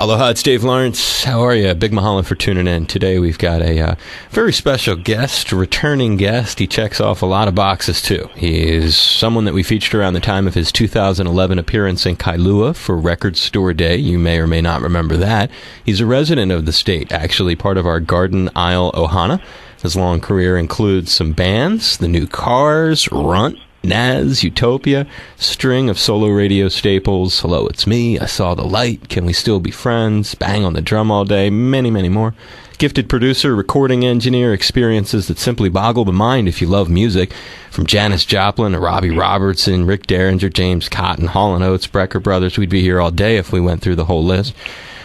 Aloha, it's Dave Lawrence. How are you? Big mahalo for tuning in. Today we've got a very special guest, returning guest. He checks off a lot of boxes, too. He is someone that we featured around the time of his 2011 appearance in Kailua for Record Store Day. You may or may not remember that. He's a resident of the state, actually part of our Garden Isle Ohana. His long career includes some bands, The New Cars, Runt, Naz, Utopia, string of solo radio staples, Hello, It's Me, I Saw the Light, Can We Still Be Friends, Bang on the Drum All Day, many, many more. Gifted producer, recording engineer, experiences that simply boggle the mind if you love music. From Janis Joplin to Robbie Robertson, Rick Derringer, James Cotton, Hall & Oates, Brecker Brothers. We'd be here all day if we went through the whole list.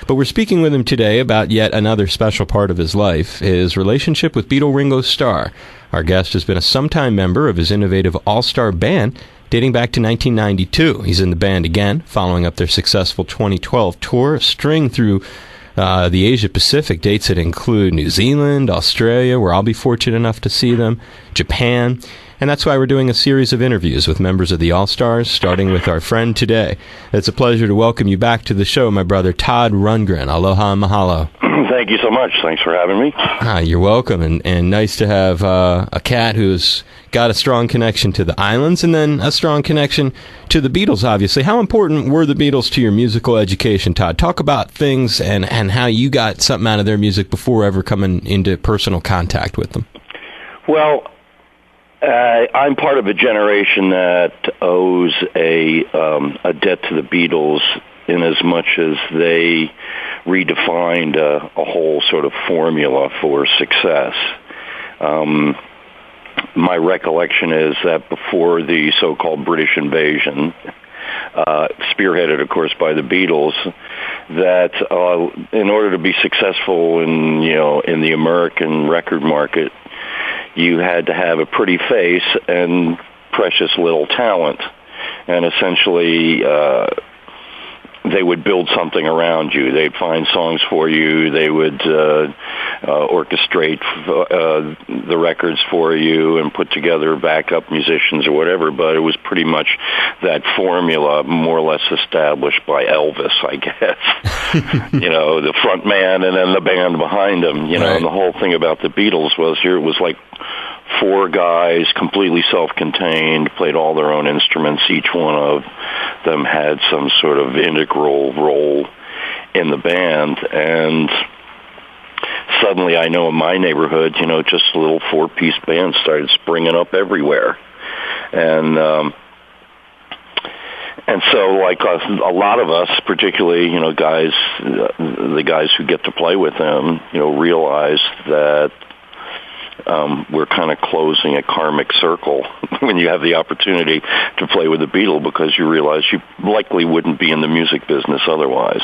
But we're speaking with him today about yet another special part of his life, his relationship with Beatle Ringo Starr. Our guest has been a sometime member of his innovative All-Starr band dating back to 1992. He's in the band again, following up their successful 2012 tour, a string through the Asia-Pacific, dates that include New Zealand, Australia, where I'll be fortunate enough to see them, Japan. And that's why we're doing a series of interviews with members of the All-Stars, starting with our friend today. It's a pleasure to welcome you back to the show, my brother, Todd Rundgren. Aloha and mahalo. Thank you so much. Thanks for having me. You're welcome, and nice to have a cat who's got a strong connection to the islands and then a strong connection to the Beatles, obviously. How important were the Beatles to your musical education, Todd? Talk about things and how you got something out of their music before ever coming into personal contact with them. Well, I'm part of a generation that owes a debt to the Beatles in as much as they redefined a whole sort of formula for success. My recollection is that before the so-called British invasion, spearheaded, of course, by the Beatles, that in order to be successful in the American record market, you had to have a pretty face and precious little talent. And essentially, they would build something around you. They'd find songs for you. They would orchestrate the records for you and put together backup musicians or whatever. But it was pretty much that formula more or less established by Elvis, I guess. The front man and then the band behind him. Right. And the whole thing about the Beatles was it was like four guys, completely self-contained, played all their own instruments. Each one of them had some sort of integral role in the band. And suddenly, I know in my neighborhood, just little four-piece bands started springing up everywhere. And so, like a lot of us, particularly, the guys who get to play with them, realize that we're kind of closing a karmic circle when you have the opportunity to play with the Beatles, because you realize you likely wouldn't be in the music business otherwise.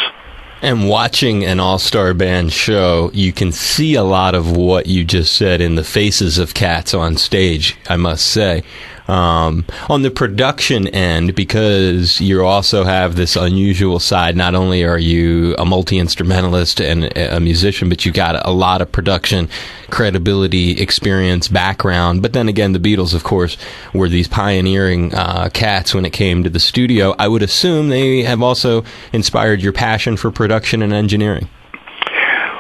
And watching an all-star band show, you can see a lot of what you just said in the faces of cats on stage, I must say. On the production end, because you also have this unusual side, not only are you a multi-instrumentalist and a musician, but you got a lot of production, credibility, experience, background. But then again, the Beatles, of course, were these pioneering cats when it came to the studio. I would assume they have also inspired your passion for production and engineering.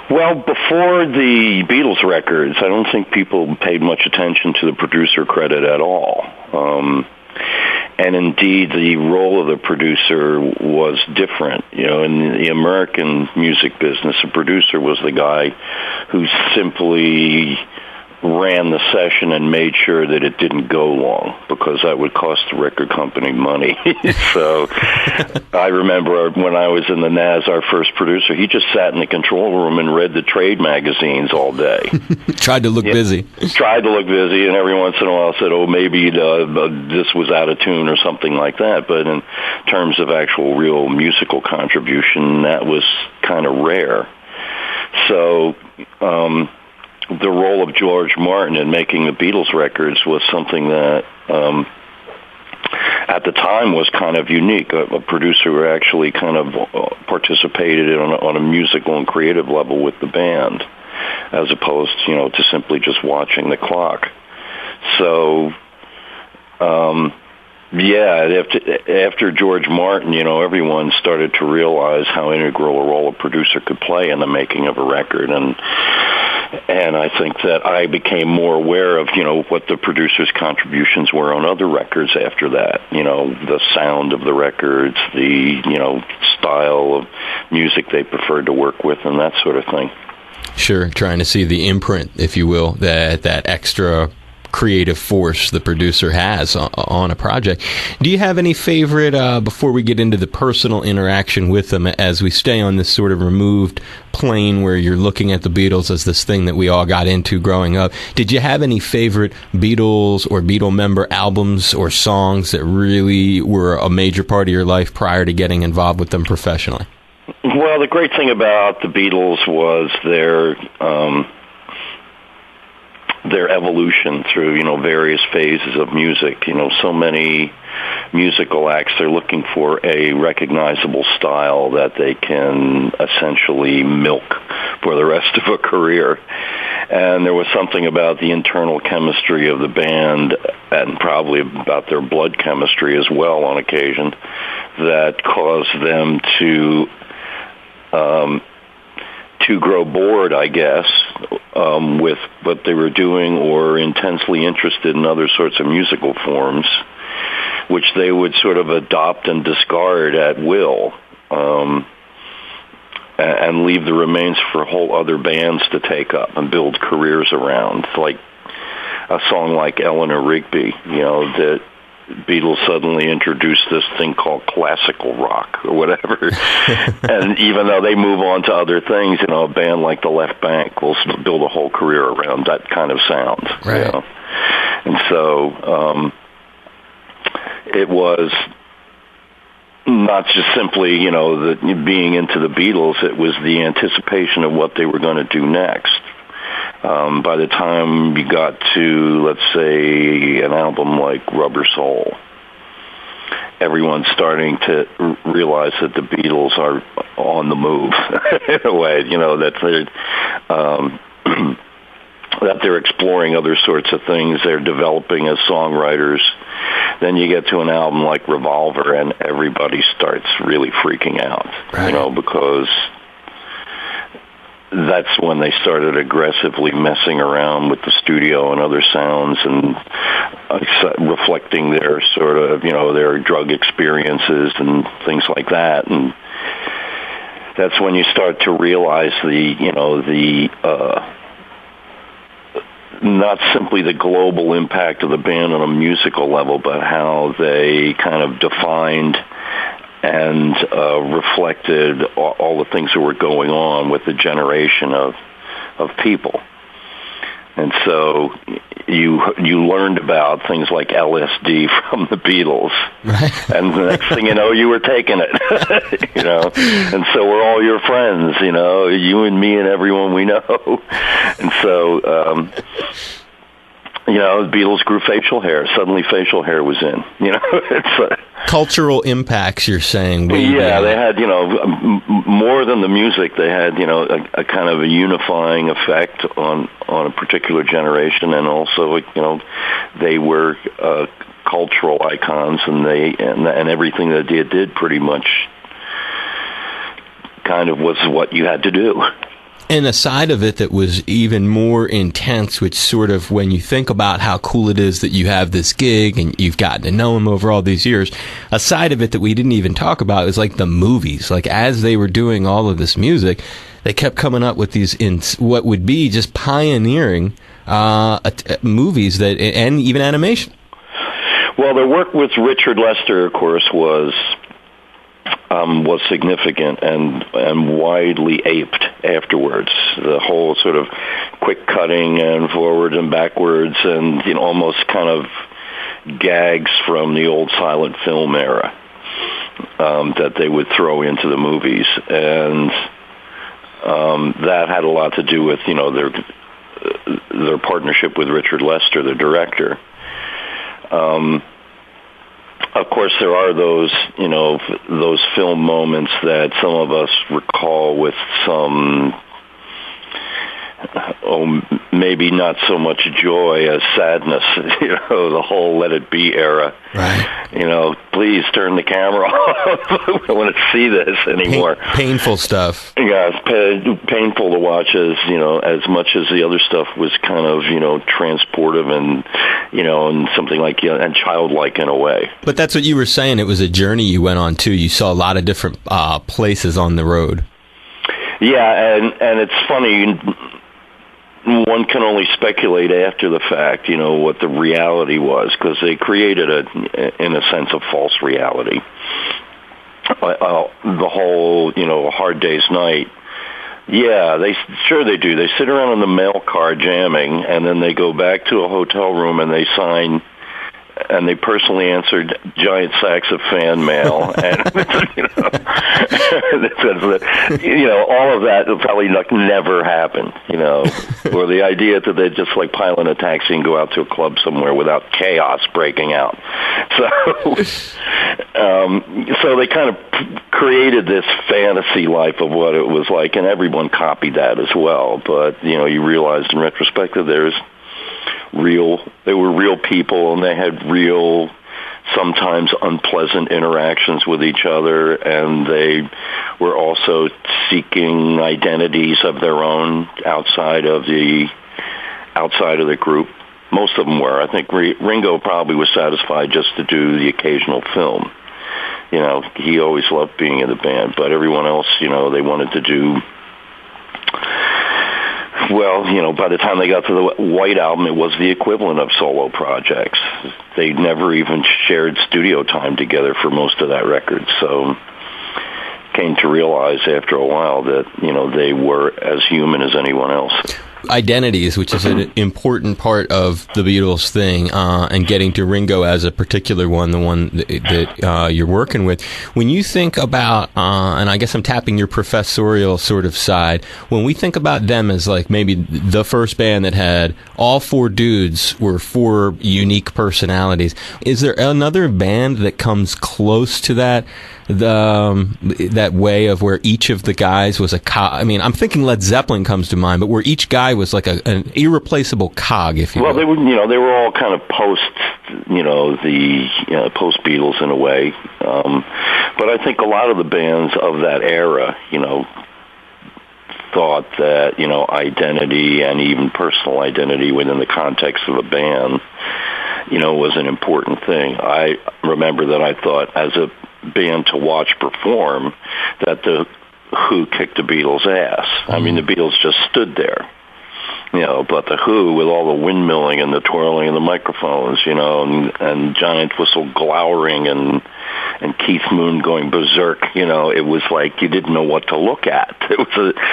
Well, before the Beatles records, I don't think people paid much attention to the producer credit at all. And indeed, the role of the producer was different. In the American music business, a producer was the guy who simply ran the session and made sure that it didn't go long, because that would cost the record company money. So I remember when I was in the Naz, our first producer, he just sat in the control room and read the trade magazines all day. Tried to look busy. Tried to look busy, and every once in a while said, maybe this was out of tune or something like that. But in terms of actual real musical contribution, that was kind of rare. So the role of George Martin in making the Beatles records was something that at the time was kind of unique. A producer who actually kind of participated on a musical and creative level with the band, as opposed to simply just watching the clock. So Yeah, after George Martin, everyone started to realize how integral a role a producer could play in the making of a record, and I think that I became more aware of, what the producer's contributions were on other records after that. The sound of the records, the, style of music they preferred to work with, and that sort of thing. Sure, trying to see the imprint, if you will, that extra creative force the producer has on a project. Do you have any favorite, before we get into the personal interaction with them, as we stay on this sort of removed plane where you're looking at the Beatles as this thing that we all got into growing up, did you have any favorite Beatles or Beatle member albums or songs that really were a major part of your life prior to getting involved with them professionally? Well, the great thing about the Beatles was their evolution through, various phases of music. So many musical acts, they're looking for a recognizable style that they can essentially milk for the rest of a career. And there was something about the internal chemistry of the band, and probably about their blood chemistry as well on occasion, that caused them to grow bored, I guess, with what they were doing, or intensely interested in other sorts of musical forms, which they would sort of adopt and discard at will, and leave the remains for whole other bands to take up and build careers around. Like a song like Eleanor Rigby, that Beatles suddenly introduced this thing called classical rock or whatever. And even though they move on to other things, a band like the Left Bank will build a whole career around that kind of sound. Right. And so it was not just simply, the being into the Beatles, it was the anticipation of what they were going to do next. By the time you got to, let's say, an album like Rubber Soul, everyone's starting to realize that the Beatles are on the move in a way, that they're exploring other sorts of things. They're developing as songwriters. Then you get to an album like Revolver, and everybody starts really freaking out, right. Because that's when they started aggressively messing around with the studio and other sounds, and reflecting their sort of, their drug experiences and things like that. And that's when you start to realize not simply the global impact of the band on a musical level, but how they kind of defined and reflected all the things that were going on with the generation of people. And so you learned about things like LSD from the Beatles, right. And the next thing you know, you were taking it, and so we're all your friends, you and me and everyone we know. And so, the Beatles grew facial hair. Suddenly facial hair was in, it's cultural impacts, you're saying. Yeah, they had, more than the music, they had, a kind of a unifying effect on a particular generation, and also, they were cultural icons, and and everything that they did pretty much kind of was what you had to do. And a side of it that was even more intense, which sort of, when you think about how cool it is that you have this gig and you've gotten to know him over all these years, a side of it that we didn't even talk about is like the movies. Like, as they were doing all of this music, they kept coming up with these what would be just pioneering movies that, and even animation. Well, their work with Richard Lester, of course, was significant and widely aped afterwards. The whole sort of quick cutting and forward and backwards, and almost kind of gags from the old silent film era that they would throw into the movies, and that had a lot to do with their partnership with Richard Lester, the director. Of course, there are those film moments that some of us recall with some maybe not so much joy as sadness, the whole Let It Be era. Right. Please turn the camera off. I don't want to see this anymore. Painful stuff. Yeah, it's painful to watch as much as the other stuff was kind of, transportive and something like, and childlike in a way. But that's what you were saying. It was a journey you went on, too. You saw a lot of different places on the road. Yeah, and it's funny, one can only speculate after the fact, what the reality was, because they created in a sense, a false reality. The whole, Hard Day's Night. Yeah, they do. They sit around in the mail car jamming, and then they go back to a hotel room and they sign, and they personally answered giant sacks of fan mail, and all of that probably never happened, or the idea that they'd just pile in a taxi and go out to a club somewhere without chaos breaking out. So they kind of created this fantasy life of what it was like, and everyone copied that as well. But you realized in retrospect that they were real people, and they had real, sometimes unpleasant interactions with each other, and they were also seeking identities of their own outside of the group. Most of them were. I think Ringo probably was satisfied just to do the occasional film. He always loved being in the band, but everyone else, they wanted to do. Well, by the time they got to the White Album, it was the equivalent of solo projects. They never even shared studio time together for most of that record. So came to realize after a while that, they were as human as anyone else. Identities, which is an important part of the Beatles thing, and getting to Ringo as a particular one, the one that you're working with. When you think about, and I guess I'm tapping your professorial sort of side, when we think about them as maybe the first band that had all four dudes were four unique personalities, is there another band that comes close to that? That way of where each of the guys was a cog. I mean, I'm thinking Led Zeppelin comes to mind, but where each guy was like an irreplaceable cog, if you will. Well, they were all kind of post, post Beatles in a way. But I think a lot of the bands of that era, thought that, identity and even personal identity within the context of a band, was an important thing. I remember that I thought as a band to watch perform that the Who kicked the Beatles' ass. I mean, the Beatles just stood there, but the Who, with all the windmilling and the twirling of the microphones, and Giant Whistle glowering and Keith Moon going berserk, it was like you didn't know what to look at.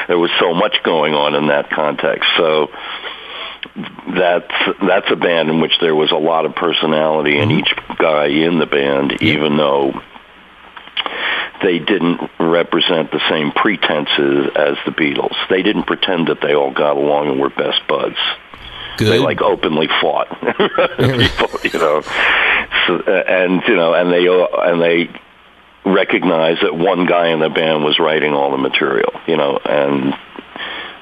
There was so much going on in that context. So that's a band in which there was a lot of personality in each guy in the band, even though they didn't represent the same pretenses as the Beatles. They didn't pretend that they all got along and were best buds. Good. They openly fought people, So, and they recognized that one guy in the band was writing all the material, and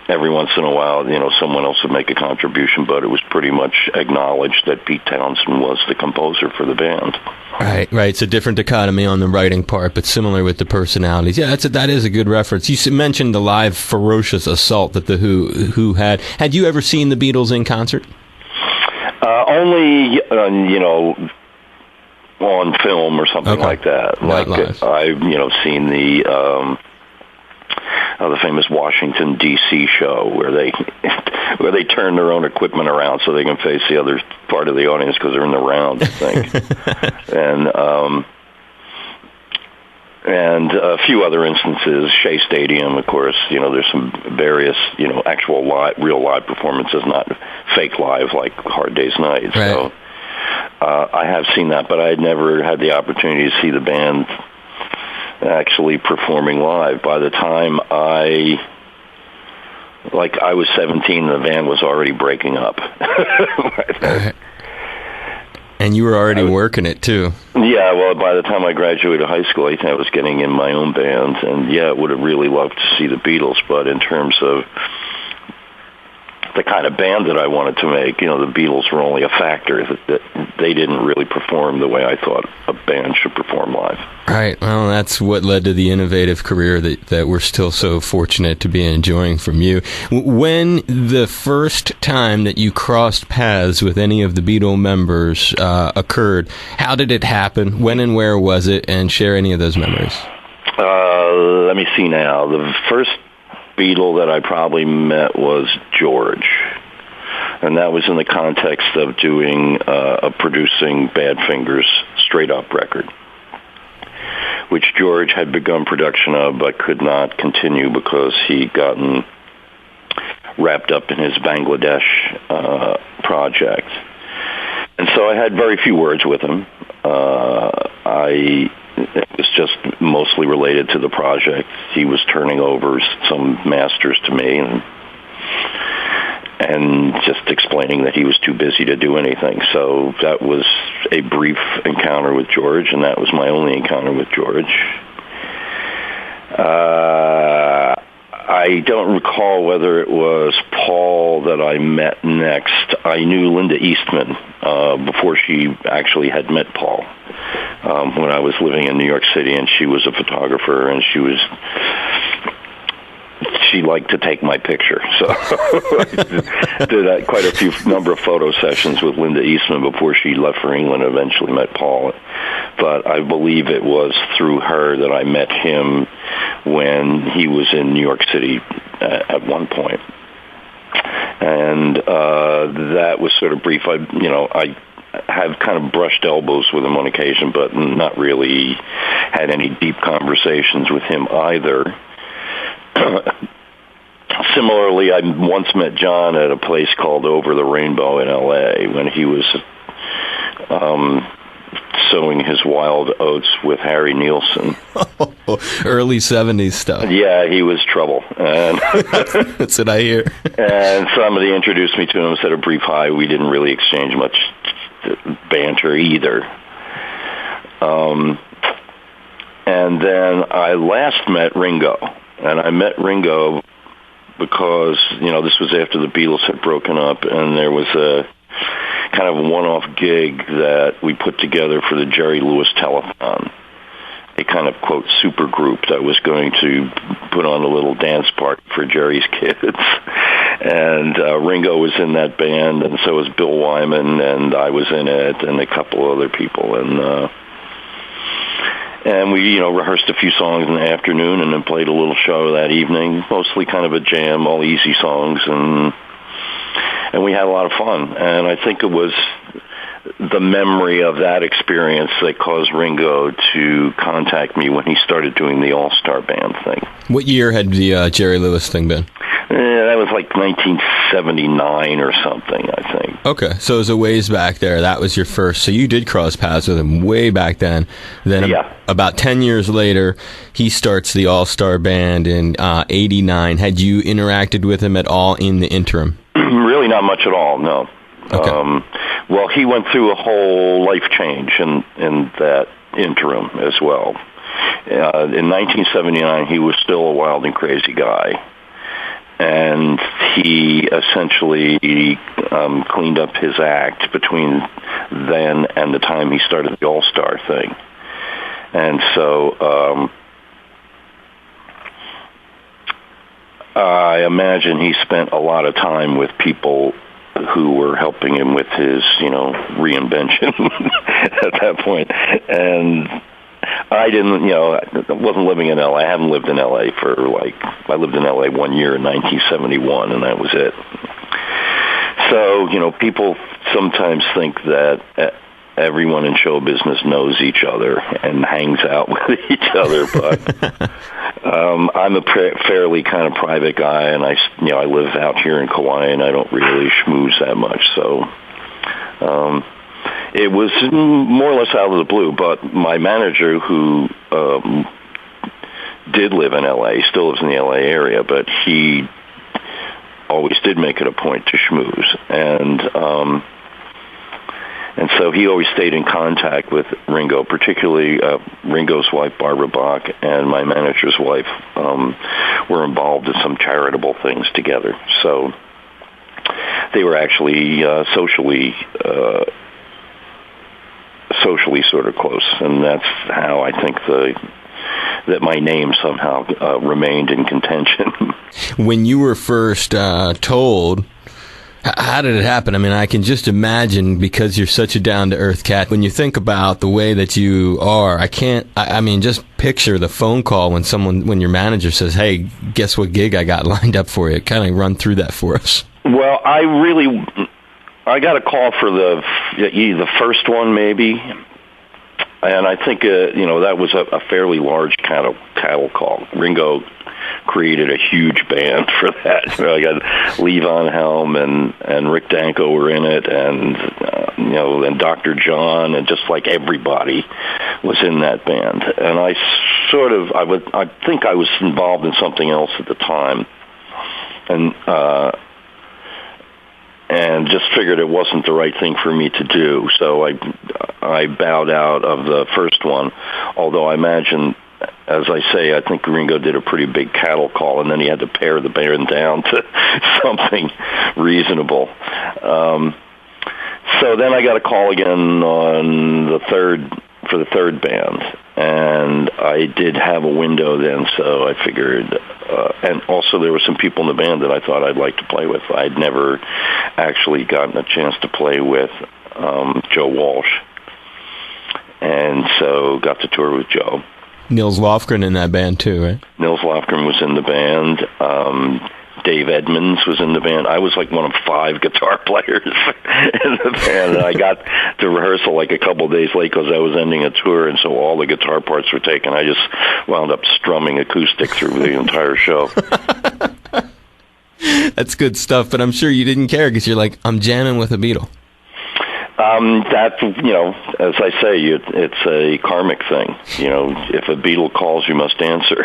every once in a while, someone else would make a contribution, but it was pretty much acknowledged that Pete Townsend was the composer for the band. Right. It's a different dichotomy on the writing part, but similar with the personalities. Yeah, that is a good reference. You mentioned the live ferocious assault that the Who had. Had you ever seen the Beatles in concert? Only, on film or something like that. Not live. I've, seen the famous Washington D.C. show where they turn their own equipment around so they can face the other part of the audience because they're in the round, I think. and a few other instances, Shea Stadium, of course. There's some various actual real live performances, not fake live like Hard Day's Night. Right. So I have seen that, but I had never had the opportunity to see the band actually performing live. By the time I was 17, the band was already breaking up. And you were already working it too. Yeah, well, by the time I graduated high school, I think I was getting in my own band, and I would have really loved to see the Beatles, but in terms of the kind of band that I wanted to make. You know, the Beatles were only a factor. That they didn't really perform the way I thought a band should perform live. Right. Well, that's what led to the innovative career that we're still so fortunate to be enjoying from you. When the first time that you crossed paths with any of the Beatle members occurred, how did it happen? When and where was it? And share any of those memories. Let me see now. The first Beatle that I probably met was George. And that was in the context of producing Badfinger's Straight Up record, which George had begun production of but could not continue because he'd gotten wrapped up in his Bangladesh project. And so I had very few words with him. It was just mostly related to the project. He was turning over some masters to me and just explaining that he was too busy to do anything. So that was a brief encounter with George, and that was my only encounter with George. I don't recall whether it was Paul that I met next. I knew Linda Eastman before she actually had met Paul when I was living in New York City, and she was a photographer, and she liked to take my picture. So I did quite a number of photo sessions with Linda Eastman before she left for England and eventually met Paul. But I believe it was through her that I met him when he was in New York City at one point. And that was sort of brief. I have kind of brushed elbows with him on occasion, but not really had any deep conversations with him either. Similarly, I once met John at a place called Over the Rainbow in L.A. when he was sowing his wild oats with Harry Nilsson. Early 70s stuff. Yeah, he was trouble. And that's what I hear. And somebody introduced me to him and said a brief hi. We didn't really exchange much banter either. And then I last met Ringo. And I met Ringo because, this was after the Beatles had broken up, and there was a kind of a one-off gig that we put together for the Jerry Lewis Telethon, a kind of, quote, super group that was going to put on a little dance party for Jerry's kids. And Ringo was in that band, and so was Bill Wyman, and I was in it, and a couple other people. And we, rehearsed a few songs in the afternoon and then played a little show that evening, mostly kind of a jam, all easy songs, and we had a lot of fun. And I think it was the memory of that experience that caused Ringo to contact me when he started doing the All-Starr band thing. What year had the Jerry Lewis thing been? That was like 1979 or something, I think. Okay, so it was a ways back there. That was your first. So you did cross paths with him way back then. Then about 10 years later, he starts the All-Starr band in 89. Had you interacted with him at all in the interim? Really not much at all, no. Okay. Well, he went through a whole life change in that interim as well. In 1979, he was still a wild and crazy guy. And he essentially cleaned up his act between then and the time he started the All-Starr thing. And so I imagine he spent a lot of time with people who were helping him with his, reinvention at that point. And I didn't, I wasn't living in L.A. I haven't lived in L.A. I lived in L.A. 1 year in 1971, and that was it. So, people sometimes think that everyone in show business knows each other and hangs out with each other, but I'm a fairly kind of private guy, and I live out here in Kauai, and I don't really schmooze that much, so it was more or less out of the blue. But my manager, who did live in L.A., still lives in the L.A. area, but he always did make it a point to schmooze, and so he always stayed in contact with Ringo, particularly Ringo's wife, Barbara Bach, and my manager's wife were involved in some charitable things together. So they were actually socially sort of close, and that's how I think that my name somehow remained in contention. When you were first told, how did it happen? I mean, I can just imagine, because you're such a down-to-earth cat. When you think about the way that you are, I mean, just picture the phone call when your manager says, "Hey, guess what gig I got lined up for you?" Kind of run through that for us. Well, I got a call for the first one, maybe, and I think that was a fairly large cattle call. Ringo created a huge band for that. I got Lee Von Helm and Rick Danko were in it, and and Dr. John, and just like everybody was in that band. And I think I was involved in something else at the time, and just figured it wasn't the right thing for me to do. So I bowed out of the first one, although I imagine, as I say, I think Ringo did a pretty big cattle call, and then he had to pare the band down to something reasonable. So then I got a call again for the third band, and I did have a window then, so I figured, and also there were some people in the band that I thought I'd like to play with. I'd never actually gotten a chance to play with Joe Walsh, and so got to tour with Joe. Nils Lofgren in that band too, right? Nils Lofgren was in the band. Dave Edmonds was in the band. I was like one of 5 guitar players in the band, and I got to rehearsal like a couple of days late because I was ending a tour, and so all the guitar parts were taken. I just wound up strumming acoustic through the entire show. That's good stuff, but I'm sure you didn't care because you're like, I'm jamming with a Beatle. That, as I say, it's a karmic thing. If a Beatle calls, you must answer.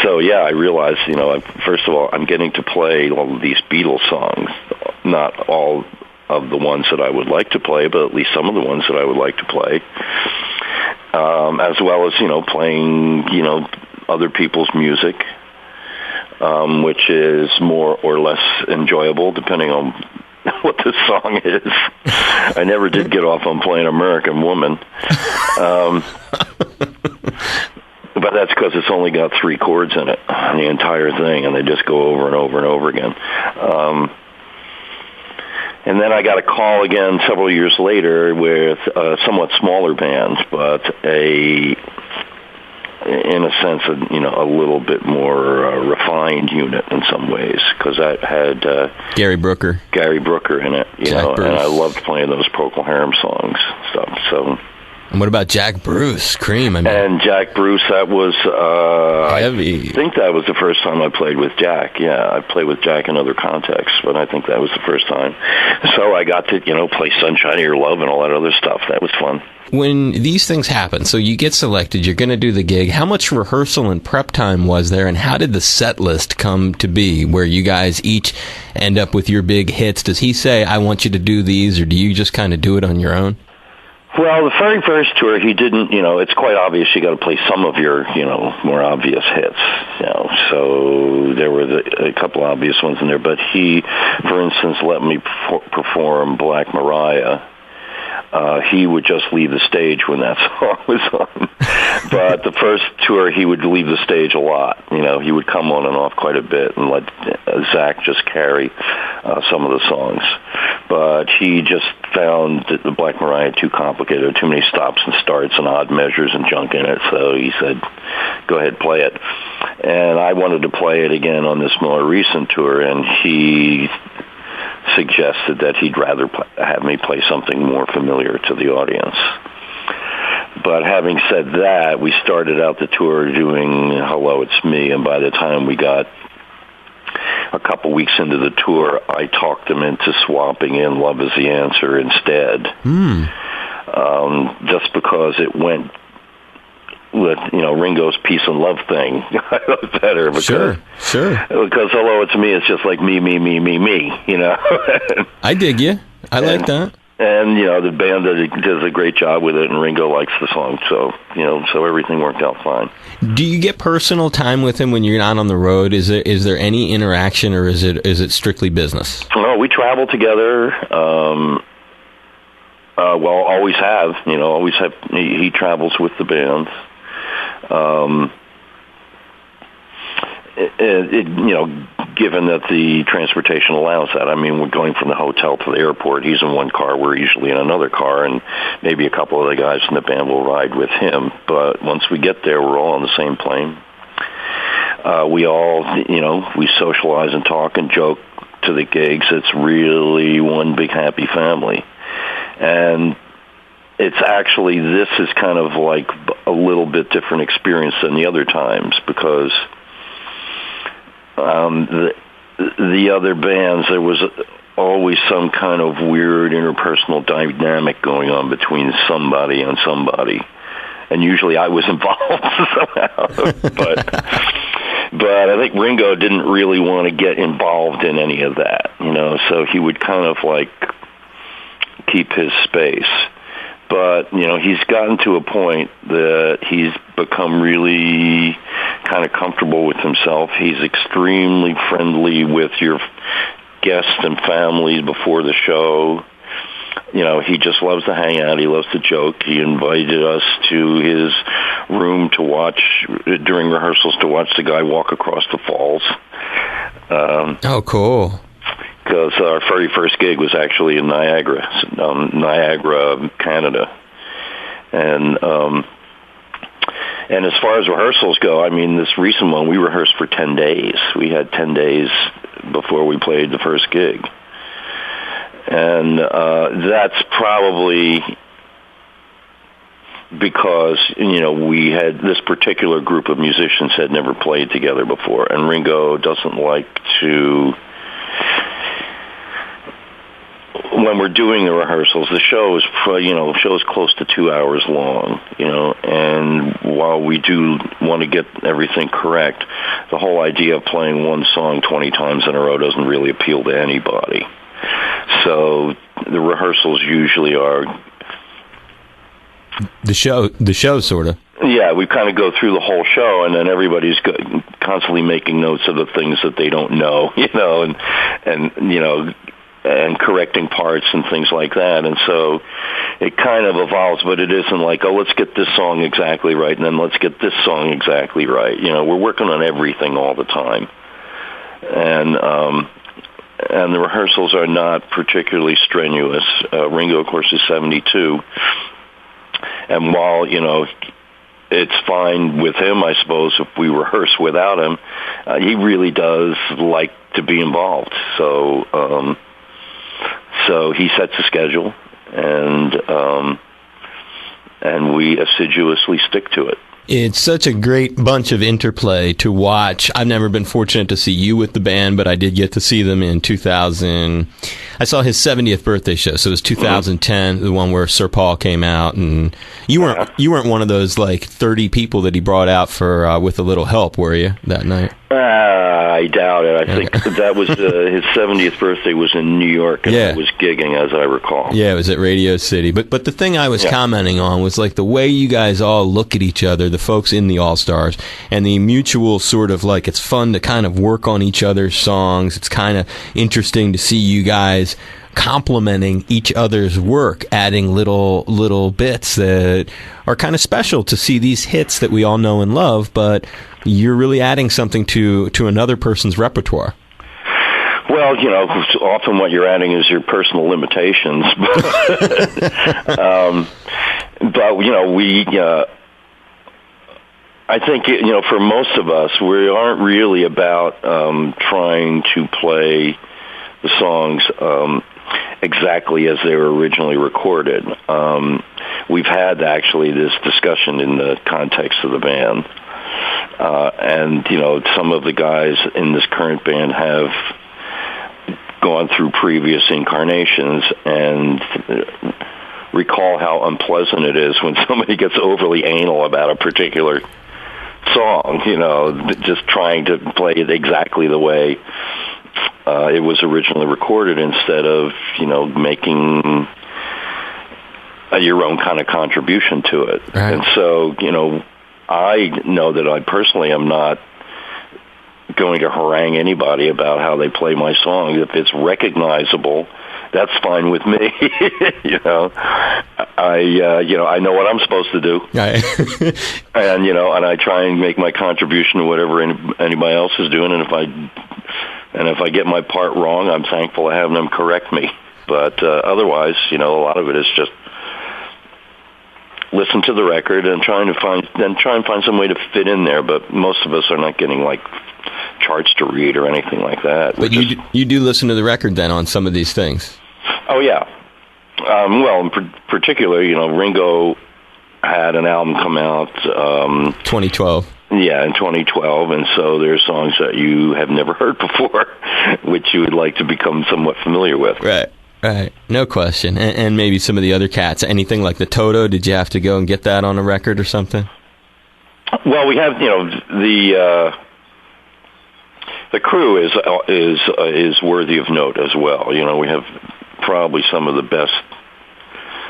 So yeah, I realized, first of all, I'm getting to play all of these Beatles songs, not all of the ones that I would like to play, but at least some of the ones that I would like to play, as well as, playing, other people's music, which is more or less enjoyable depending on what the song is. I never did get off on playing American Woman. But that's because it's only got 3 chords in it, the entire thing, and they just go over and over and over again. And then I got a call again several years later with a somewhat smaller band, but in a sense, a little bit more refined unit in some ways, because that had Gary Brooker in it, and I loved playing those Procol Harum songs stuff. So. And what about Jack Bruce, Cream? And Jack Bruce, that was heavy. I think that was the first time I played with Jack. Yeah, I played with Jack in other contexts, but I think that was the first time. So I got to, play Sunshine of Your Love and all that other stuff. That was fun. When these things happen, so you get selected, you're going to do the gig, how much rehearsal and prep time was there, and how did the set list come to be, where you guys each end up with your big hits? Does he say, I want you to do these, or do you just kind of do it on your own? Well, the very first tour, he didn't, it's quite obvious you got to play some of your, more obvious hits, so there were a couple obvious ones in there, but he, for instance, let me perform Black Mariah. He would just leave the stage when that song was on. But the first tour, he would leave the stage a lot. He would come on and off quite a bit and let Zach just carry some of the songs. But he just found that the Black Mariah too complicated, too many stops and starts and odd measures and junk in it. So he said, go ahead, play it. And I wanted to play it again on this more recent tour, and he suggested that he'd rather have me play something more familiar to the audience. But having said that, we started out the tour doing Hello, It's Me, and by the time we got a couple weeks into the tour, I talked them into swapping in Love Is the Answer instead. Just because it went with, Ringo's Peace and Love thing better. Because, sure. Because Hello, It's Me, it's just like me. I dig you. I like that. And, the band does a great job with it, and Ringo likes the song, so everything worked out fine. Do you get personal time with him when you're not on the road? Is there any interaction, or is it strictly business? No, we travel together. Always have. Always have. He travels with the band. Given that the transportation allows that. I mean, we're going from the hotel to the airport. He's in one car. We're usually in another car, and maybe a couple of the guys in the band will ride with him. But once we get there, we're all on the same plane. We all, we socialize and talk and joke to the gigs. It's really one big happy family. And it's actually, this is kind of like a little bit different experience than the other times, because the other bands, there was always some kind of weird interpersonal dynamic going on between somebody and somebody, and usually I was involved somehow. But I think Ringo didn't really want to get involved in any of that, so he would kind of like keep his space. But, he's gotten to a point that he's become really kind of comfortable with himself. He's extremely friendly with your guests and families before the show. He just loves to hang out. He loves to joke. He invited us to his room to watch, during rehearsals, to watch the guy walk across the falls. Oh, cool. Because our very first gig was actually in Niagara, Canada. And as far as rehearsals go, I mean, this recent one, we rehearsed for 10 days. We had 10 days before we played the first gig. And that's probably because, we had this particular group of musicians had never played together before. And Ringo doesn't like to... When we're doing the rehearsals, the show is, close to 2 hours long, and while we do want to get everything correct, the whole idea of playing one song 20 times in a row doesn't really appeal to anybody. So the rehearsals usually are... The show, sort of. Yeah, we kind of go through the whole show, and then everybody's constantly making notes of the things that they don't know, and correcting parts and things like that. And so it kind of evolves, but it isn't like, let's get this song exactly right, and then let's get this song exactly right. We're working on everything all the time. And the rehearsals are not particularly strenuous. Ringo, of course, is 72. And while, it's fine with him, I suppose, if we rehearse without him, he really does like to be involved. So he sets a schedule, and we assiduously stick to it. It's such a great bunch of interplay to watch. I've never been fortunate to see you with the band, but I did get to see them in 2000. I saw his 70th birthday show, so it was 2010, the one where Sir Paul came out, and you weren't one of those like 30 people that he brought out for with a little help, were you, that night? I doubt it. I think that was his 70th birthday was in New York, and I was gigging, as I recall. Yeah, it was at Radio City. But the thing I was commenting on was like the way you guys all look at each other, the folks in the All-Stars, and the mutual sort of like, it's fun to kind of work on each other's songs. It's kind of interesting to see you guys complementing each other's work, adding little bits that are kind of special to see these hits that we all know and love, but you're really adding something to another person's repertoire. Well, often what you're adding is your personal limitations. But I think, for most of us, we aren't really about trying to play the songs exactly as they were originally recorded. We've had actually this discussion in the context of the band. And, some of the guys in this current band have gone through previous incarnations and recall how unpleasant it is when somebody gets overly anal about a particular song, just trying to play it exactly the way it was originally recorded instead of, making your own kind of contribution to it. Right. And so, I know that I personally am not going to harangue anybody about how they play my song. If it's recognizable, that's fine with me. I know what I'm supposed to do. Right. and I try and make my contribution to whatever anybody else is doing. And if I get my part wrong, I'm thankful to have them correct me. But otherwise, a lot of it is just listen to the record and try and find some way to fit in there. But most of us are not getting like charts to read or anything like that. But you do listen to the record then on some of these things? Oh yeah. Well, in particular, Ringo had an album come out 2012. Yeah, in 2012, and so there's songs that you have never heard before, which you would like to become somewhat familiar with. Right, no question. And maybe some of the other cats. Anything like the Toto, did you have to go and get that on a record or something? Well, we have, the crew is worthy of note as well. We have probably some of the best.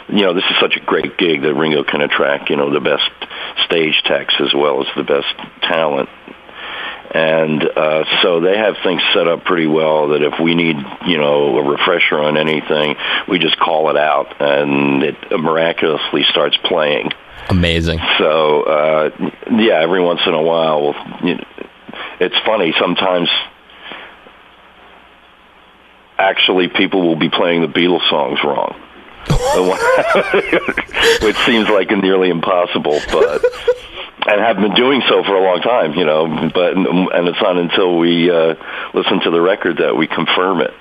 This is such a great gig that Ringo can attract, the best stage techs as well as the best talent. And so they have things set up pretty well that if we need, a refresher on anything, we just call it out and it miraculously starts playing. Amazing. So, every once in a while, it's funny. Sometimes, actually, people will be playing the Beatles songs wrong. Which seems like nearly impossible, and have been doing so for a long time, and it's not until we listen to the record that we confirm it.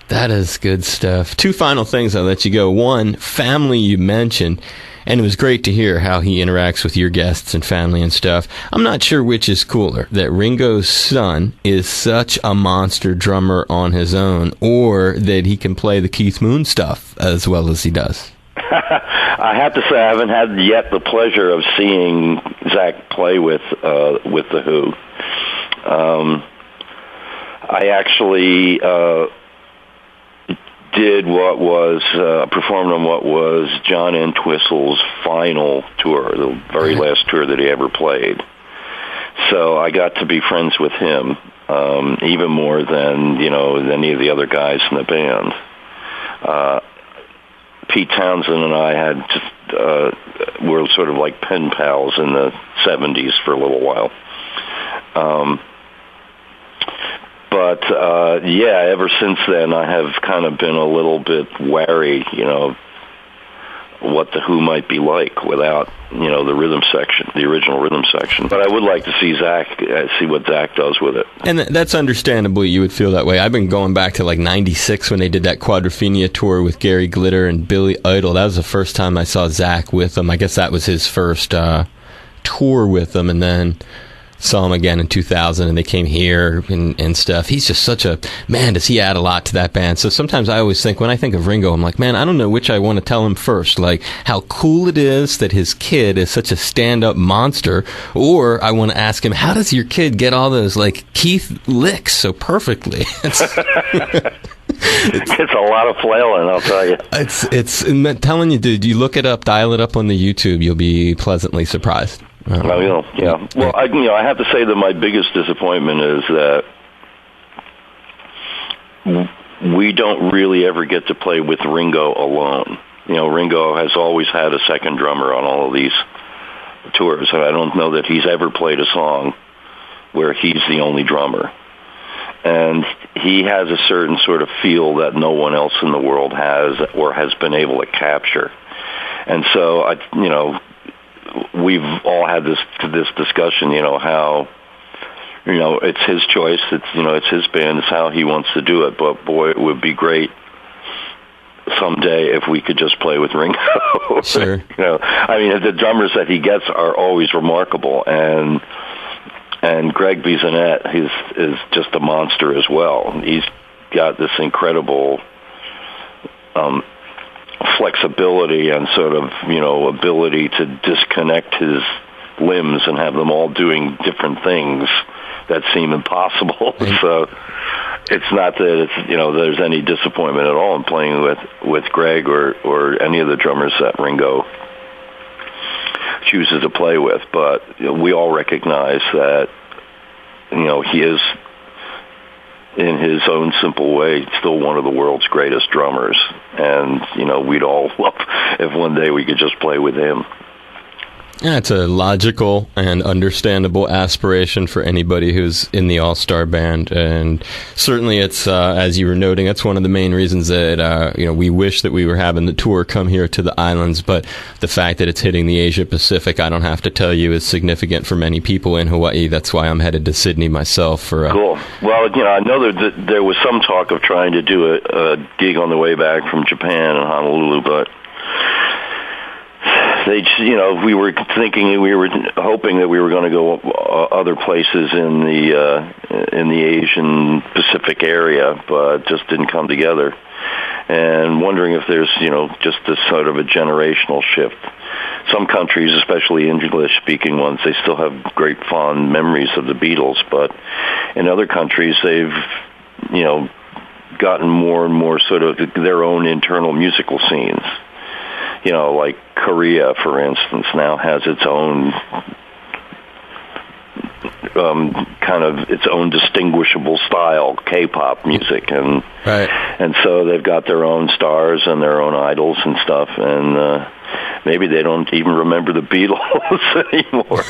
That is good stuff. Two final things, I'll let you go. One, family you mentioned, and it was great to hear how he interacts with your guests and family and stuff. I'm not sure which is cooler, that Ringo's son is such a monster drummer on his own, or that he can play the Keith Moon stuff as well as he does. I have to say I haven't had yet the pleasure of seeing Zach play with The Who. I actually performed on what was John Entwistle's final tour, the very last tour that he ever played. So I got to be friends with him, even more than any of the other guys in the band. Pete Townsend and I were sort of like pen pals in the 70s for a little while. But ever since then, I have kind of been a little bit wary, what The Who might be like without, the rhythm section, the original rhythm section. But I would like to see see what Zach does with it. And that's understandable you would feel that way. I've been going back to like 96 when they did that Quadrophenia tour with Gary Glitter and Billy Idol. That was the first time I saw Zach with them. I guess that was his first tour with them, and then saw him again in 2000, and they came here and stuff. He's just such a man. Does he add a lot to that band? So sometimes I always think, when I think of Ringo, I'm like, man, I don't know which I want to tell him first, like how cool it is that his kid is such a stand-up monster, or I want to ask him, how does your kid get all those like Keith licks so perfectly? It's a lot of flailing, I'll tell you. I'm telling you, dude, you look it up, dial it up on the YouTube, you'll be pleasantly surprised. Yeah. Well, I have to say that my biggest disappointment is that we don't really ever get to play with Ringo alone. Ringo has always had a second drummer on all of these tours, and I don't know that he's ever played a song where he's the only drummer. And he has a certain sort of feel that no one else in the world has or has been able to capture. And so, we've all had this discussion, how, it's his choice, it's his band, it's how he wants to do it, but boy, it would be great someday if we could just play with Ringo. Sure. The drummers that he gets are always remarkable, and Greg Bissonette is just a monster as well. He's got this incredible flexibility and sort of, ability to disconnect his limbs and have them all doing different things that seem impossible. So, it's not that it's, there's any disappointment at all in playing with Greg or any of the drummers that Ringo chooses to play with, but we all recognize that he is, in his own simple way, still one of the world's greatest drummers, and we'd all love if one day we could just play with him. Yeah, it's a logical and understandable aspiration for anybody who's in the All-Starr band, and certainly it's, as you were noting, that's one of the main reasons that, we wish that we were having the tour come here to the islands, but the fact that it's hitting the Asia-Pacific, I don't have to tell you, is significant for many people in Hawaii. That's why I'm headed to Sydney myself. Cool. Well, I know that there was some talk of trying to do a gig on the way back from Japan and Honolulu, but we were hoping that we were going to go other places in the Asian Pacific area, but just didn't come together. And wondering if there's, just this sort of a generational shift. Some countries, especially English-speaking ones, they still have great fond memories of the Beatles, but in other countries, they've, gotten more and more sort of their own internal musical scenes. Like Korea, for instance, now has its own kind of its own distinguishable style, K-pop music, and right. And so they've got their own stars and their own idols and stuff, and maybe they don't even remember the Beatles anymore.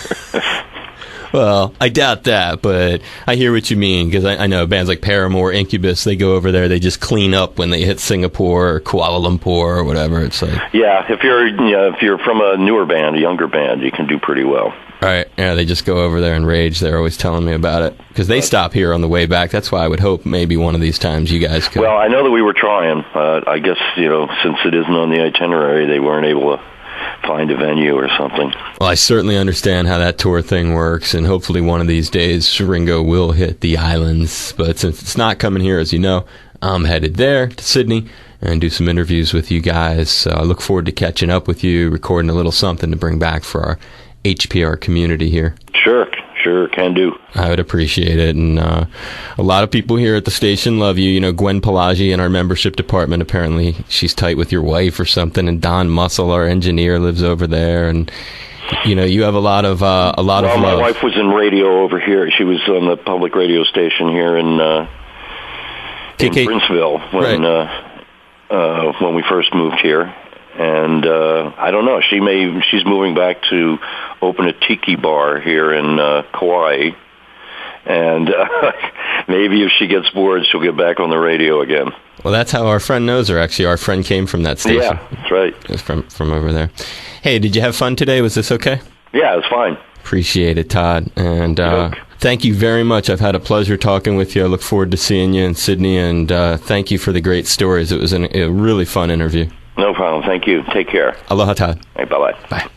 Well, I doubt that, but I hear what you mean, because I know bands like Paramore, Incubus, they go over there, they just clean up when they hit Singapore or Kuala Lumpur or whatever. It's like, yeah, if you're from a newer band, a younger band, you can do pretty well. Right, yeah, they just go over there and rage. They're always telling me about it, because they stop here on the way back. That's why I would hope maybe one of these times you guys could. Well, I know that we were trying. I guess, since it isn't on the itinerary, they weren't able to find a venue or something. Well, I certainly understand how that tour thing works, and hopefully one of these days Ringo will hit the islands. But since it's not coming here, as you know, I'm headed there to Sydney and do some interviews with you guys. So I look forward to catching up with you, recording a little something to bring back for our HPR community here. Sure, can do. I would appreciate it. And a lot of people here at the station love you. Gwen Pelagi in our membership department, apparently she's tight with your wife or something. And Don Muscle, our engineer, lives over there. And, you have a lot of love. My wife was in radio over here. She was on the public radio station here in Princeville when we first moved here. And I don't know. She's moving back to open a tiki bar here in Kauai, and maybe if she gets bored, she'll get back on the radio again. Well, that's how our friend knows her. Actually, our friend came from that station. Yeah, that's right. It was from over there. Hey, did you have fun today? Was this okay? Yeah, it was fine. Appreciate it, Todd. And thank you very much. I've had a pleasure talking with you. I look forward to seeing you in Sydney, and thank you for the great stories. It was a really fun interview. No problem. Thank you. Take care. Aloha, Todd. Hey, bye-bye. Bye.